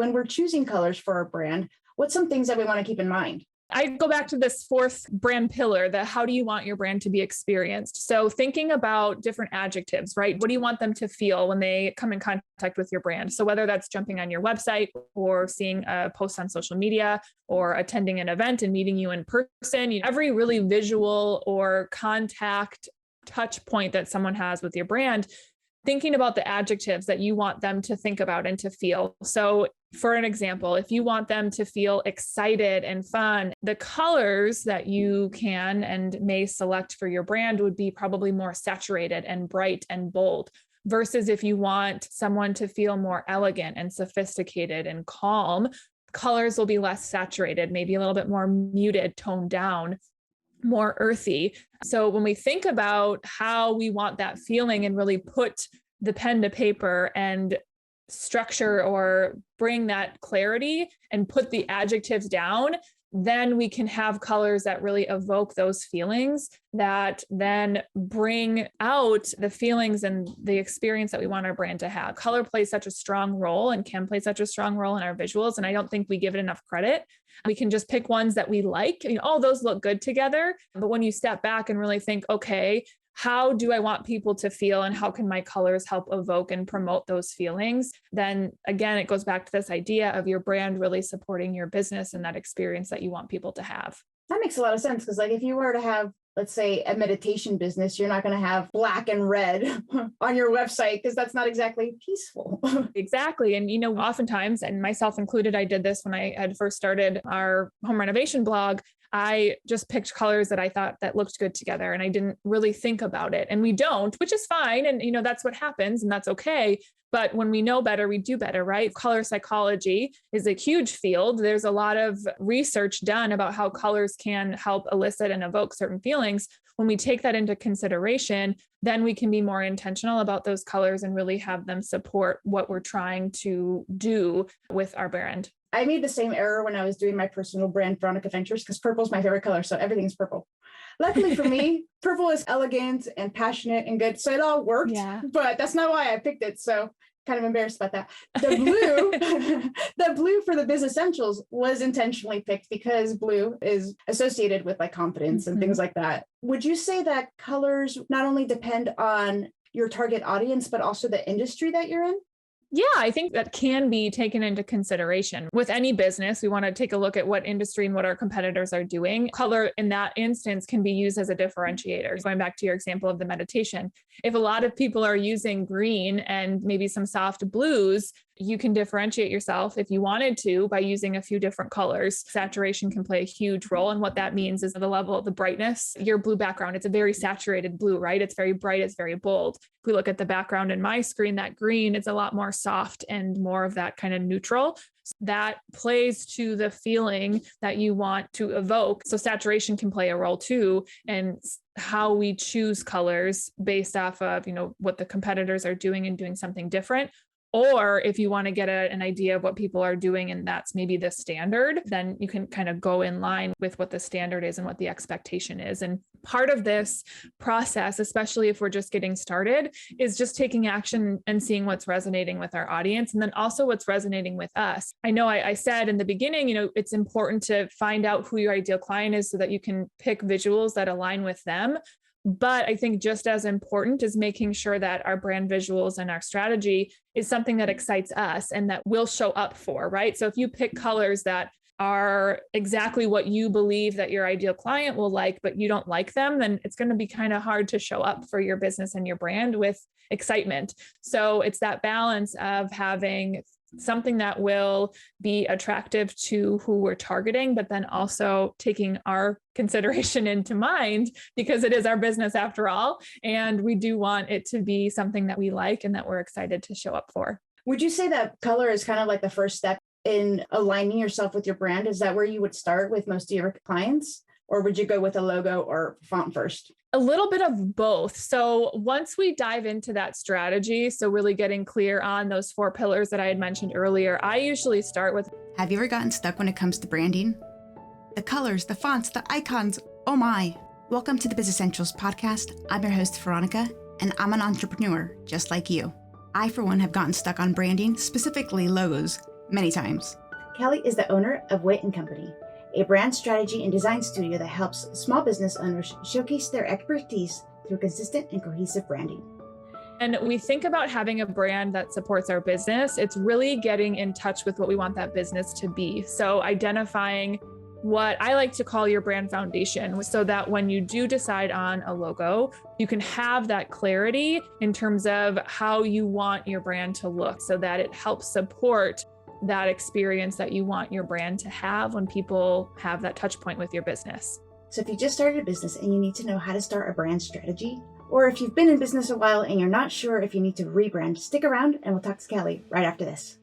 when we're choosing colors for our brand, what's some things that we want to keep in mind? I go back to this fourth brand pillar, the how do you want your brand to be experienced? So thinking about different adjectives, right? What do you want them to feel when they come in contact with your brand? So whether that's jumping on your website or seeing a post on social media or attending an event and meeting you in person, every really visual or contact touch point that someone has with your brand, thinking about the adjectives that you want them to think about and to feel. So for an example, if you want them to feel excited and fun, the colors that you can and may select for your brand would be probably more saturated and bright and bold. Versus if you want someone to feel more elegant and sophisticated and calm, colors will be less saturated, maybe a little bit more muted, toned down, more earthy. So when we think about how we want that feeling and really put the pen to paper and structure or bring that clarity and put the adjectives down, then we can have colors that really evoke those feelings that then bring out the feelings and the experience that we want our brand to have. Color plays such a strong role and can play such a strong role in our visuals. And I don't think we give it enough credit. We can just pick ones that we like, oh, those look good together. But when you step back and really think, okay, how do I want people to feel and how can my colors help evoke and promote those feelings? Then again, it goes back to this idea of your brand really supporting your business and that experience that you want people to have. That makes a lot of sense because if you were to have, let's say, a meditation business, you're not going to have black and red on your website because that's not exactly peaceful. Exactly. And, oftentimes, and myself included, I did this when I had first started our home renovation blog. I just picked colors that I thought that looked good together and I didn't really think about it. And we don't, which is fine. And, that's what happens and that's okay. But when we know better, we do better, right? Color psychology is a huge field. There's a lot of research done about how colors can help elicit and evoke certain feelings. When we take that into consideration, then we can be more intentional about those colors and really have them support what we're trying to do with our brand. I made the same error when I was doing my personal brand, Veronika Ventures, because purple is my favorite color. So everything's purple. Luckily for me, purple is elegant and passionate and good. So it all worked, but that's not why I picked it. So kind of embarrassed about that. The blue, the blue for the Biz Essentials was intentionally picked because blue is associated with like confidence and things like that. Would you say that colors not only depend on your target audience, but also the industry that you're in? Yeah, I think that can be taken into consideration. With any business, we want to take a look at what industry and what our competitors are doing. Color in that instance can be used as a differentiator. Going back to your example of the meditation, if a lot of people are using green and maybe some soft blues, you can differentiate yourself if you wanted to by using a few different colors. Saturation can play a huge role. And what that means is the level of the brightness. Your blue background, it's a very saturated blue, right? It's very bright. It's very bold. If we look at the background in my screen, that green is a lot more soft and more of that kind of neutral. That plays to the feeling that you want to evoke. So saturation can play a role too. And how we choose colors based off of, what the competitors are doing and doing something different. Or if you want to get an idea of what people are doing and that's maybe the standard, then you can kind of go in line with what the standard is and what the expectation is. And part of this process, especially if we're just getting started, is just taking action and seeing what's resonating with our audience and then also what's resonating with us. I know I said in the beginning, it's important to find out who your ideal client is so that you can pick visuals that align with them. But I think just as important is making sure that our brand visuals and our strategy is something that excites us and that we'll show up for, right? So if you pick colors that are exactly what you believe that your ideal client will like, but you don't like them, then it's going to be kind of hard to show up for your business and your brand with excitement. So it's that balance of having something that will be attractive to who we're targeting, but then also taking our consideration into mind because it is our business after all. And we do want it to be something that we like and that we're excited to show up for. Would you say that color is kind of like the first step in aligning yourself with your brand? Is that where you would start with most of your clients? Or would you go with a logo or font first? A little bit of both. So once we dive into that strategy, so really getting clear on those 4 pillars that I had mentioned earlier, I usually start with, have you ever gotten stuck when it comes to branding? The colors, the fonts, the icons, oh my. Welcome to the Biz Essentials podcast. I'm your host, Veronika, and I'm an entrepreneur just like you. I, for one, have gotten stuck on branding, specifically logos, many times. Kelly is the owner of Witt and Company, a brand strategy and design studio that helps small business owners showcase their expertise through consistent and cohesive branding. And we think about having a brand that supports our business. It's really getting in touch with what we want that business to be. So identifying what I like to call your brand foundation, so that when you do decide on a logo, you can have that clarity in terms of how you want your brand to look, so that it helps support that experience that you want your brand to have when people have that touch point with your business. So if you just started a business and you need to know how to start a brand strategy, or if you've been in business a while and you're not sure if you need to rebrand, stick around and we'll talk to Kelly right after this.